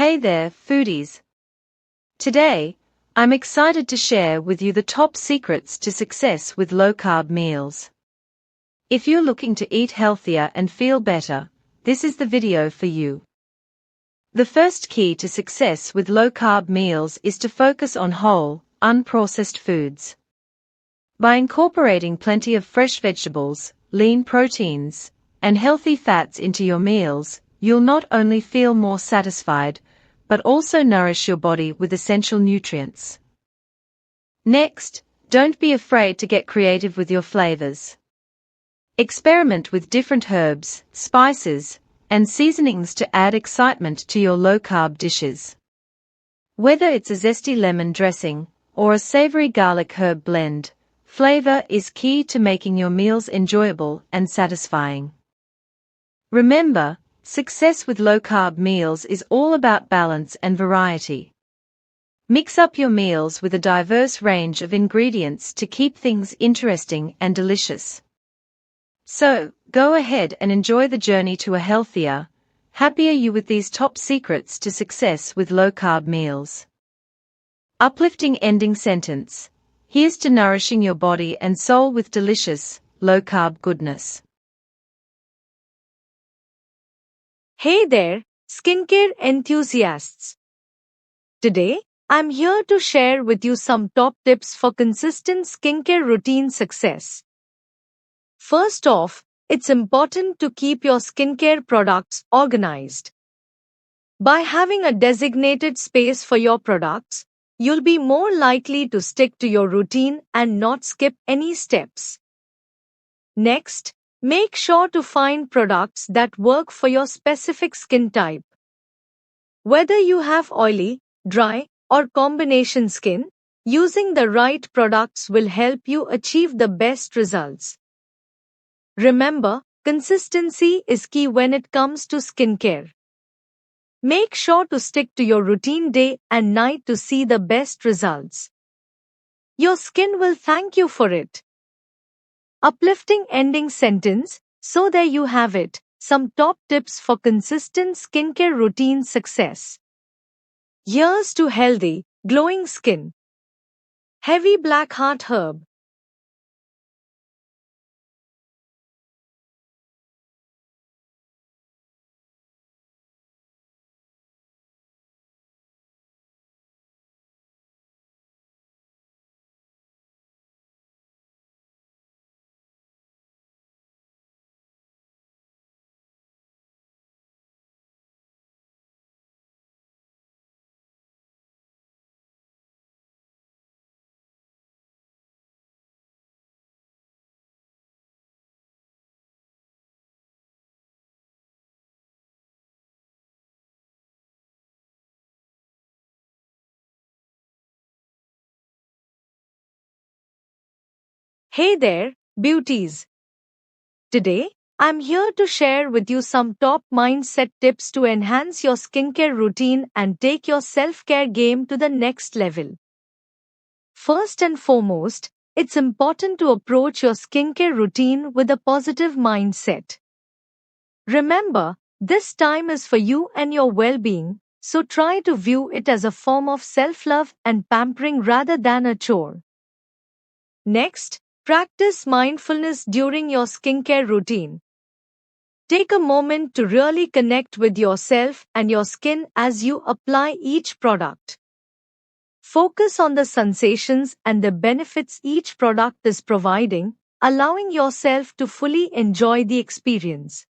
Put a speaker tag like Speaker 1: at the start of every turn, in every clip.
Speaker 1: Hey there, foodies. Today, I'm excited to share with you the top secrets to success with low-carb meals. If you're looking to eat healthier and feel better, this is the video for you. The first key to success with low-carb meals is to focus on whole, unprocessed foods. By incorporating plenty of fresh vegetables, lean proteins, and healthy fats into your meals, you'll not only feel more satisfied, but also nourish your body with essential nutrients. Next, don't be afraid to get creative with your flavors. Experiment with different herbs, spices, and seasonings to add excitement to your low-carb dishes. Whether it's a zesty lemon dressing or a savory garlic herb blend, flavor is key to making your meals enjoyable and satisfying. Remember, success with low-carb meals is all about balance and variety. Mix up your meals with a diverse range of ingredients to keep things interesting and delicious. So, go ahead and enjoy the journey to a healthier, happier you with these top secrets to success with low-carb meals. Uplifting ending sentence. Here's to nourishing your body and soul with delicious, low-carb goodness.
Speaker 2: Hey there, skincare enthusiasts. Today, I'm here to share with you some top tips for consistent skincare routine success. First off, it's important to keep your skincare products organized. By having a designated space for your products, you'll be more likely to stick to your routine and not skip any steps. Next, make sure to find products that work for your specific skin type. Whether you have oily, dry, or combination skin, using the right products will help you achieve the best results. Remember, consistency is key when it comes to skincare. Make sure to stick to your routine day and night to see the best results. Your skin will thank you for it. Uplifting ending sentence. So there you have it, some top tips for consistent skincare routine success. Here's to healthy, glowing skin. Heavy black heart herb. Hey there, beauties. Today, I'm here to share with you some top mindset tips to enhance your skincare routine and take your self-care game to the next level. First and foremost, it's important to approach your skincare routine with a positive mindset. Remember, this time is for you and your well-being, so try to view it as a form of self-love and pampering rather than a chore. Next, practice mindfulness during your skincare routine. Take a moment to really connect with yourself and your skin as you apply each product. Focus on the sensations and the benefits each product is providing, allowing yourself to fully enjoy the experience.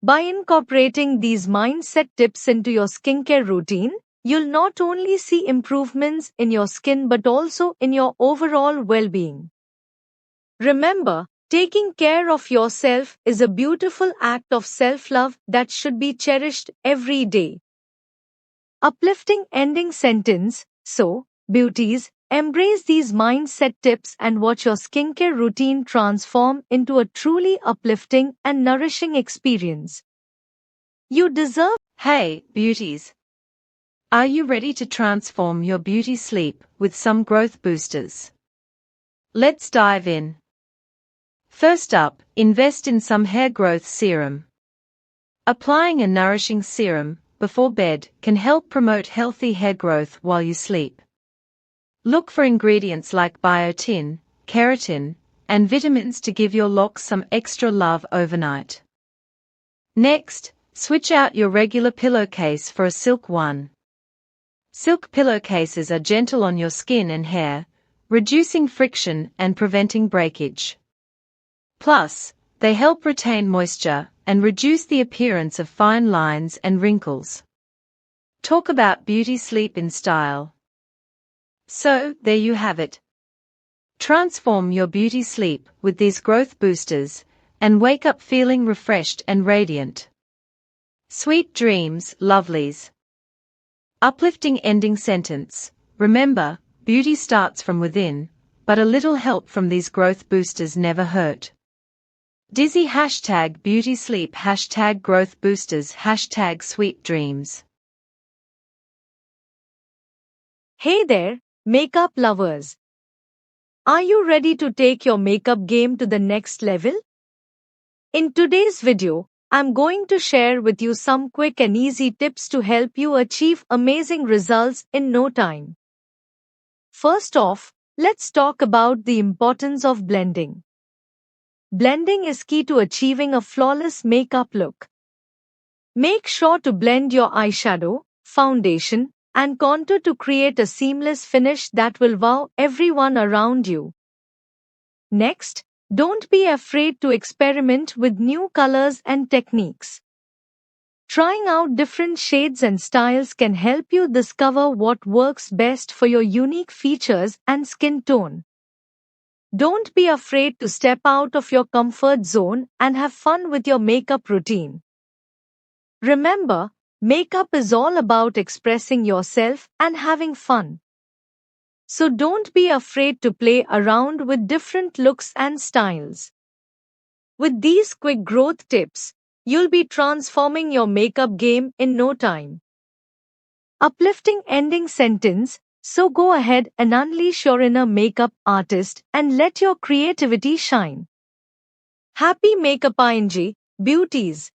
Speaker 2: By incorporating these mindset tips into your skincare routine, you'll not only see improvements in your skin but also in your overall well-being. Remember, taking care of yourself is a beautiful act of self-love that should be cherished every day. Uplifting ending sentence. So, beauties, embrace these mindset tips and watch your skincare routine transform into a truly uplifting and nourishing experience. You deserve.
Speaker 1: Hey, beauties. Are you ready to transform your beauty sleep with some growth boosters? Let's dive in. First up, invest in some hair growth serum. Applying a nourishing serum, before bed can help promote healthy hair growth while you sleep. Look for ingredients like biotin, keratin, and vitamins to give your locks some extra love overnight. Next, switch out your regular pillowcase for a silk one. Silk pillowcases are gentle on your skin and hair, reducing friction and preventing breakage. Plus, they help retain moisture and reduce the appearance of fine lines and wrinkles. Talk about beauty sleep in style. So, there you have it. Transform your beauty sleep with these growth boosters and wake up feeling refreshed and radiant. Sweet dreams, lovelies. Uplifting ending sentence. Remember, beauty starts from within, but a little help from these growth boosters never hurt. Dizzy #beauty sleep #growth boosters #sweet dreams.
Speaker 2: Hey there, makeup lovers. Are you ready to take your makeup game to the next level? In today's video, I'm going to share with you some quick and easy tips to help you achieve amazing results in no time. First off, let's talk about the importance of blending. Blending is key to achieving a flawless makeup look. Make sure to blend your eyeshadow, foundation, and contour to create a seamless finish that will wow everyone around you. Next, don't be afraid to experiment with new colors and techniques. Trying out different shades and styles can help you discover what works best for your unique features and skin tone. Don't be afraid to step out of your comfort zone and have fun with your makeup routine. Remember, makeup is all about expressing yourself and having fun. So don't be afraid to play around with different looks and styles. With these quick growth tips, you'll be transforming your makeup game in no time. Uplifting ending sentence. So go ahead and unleash your inner makeup artist and let your creativity shine. Happy makeup ing, beauties!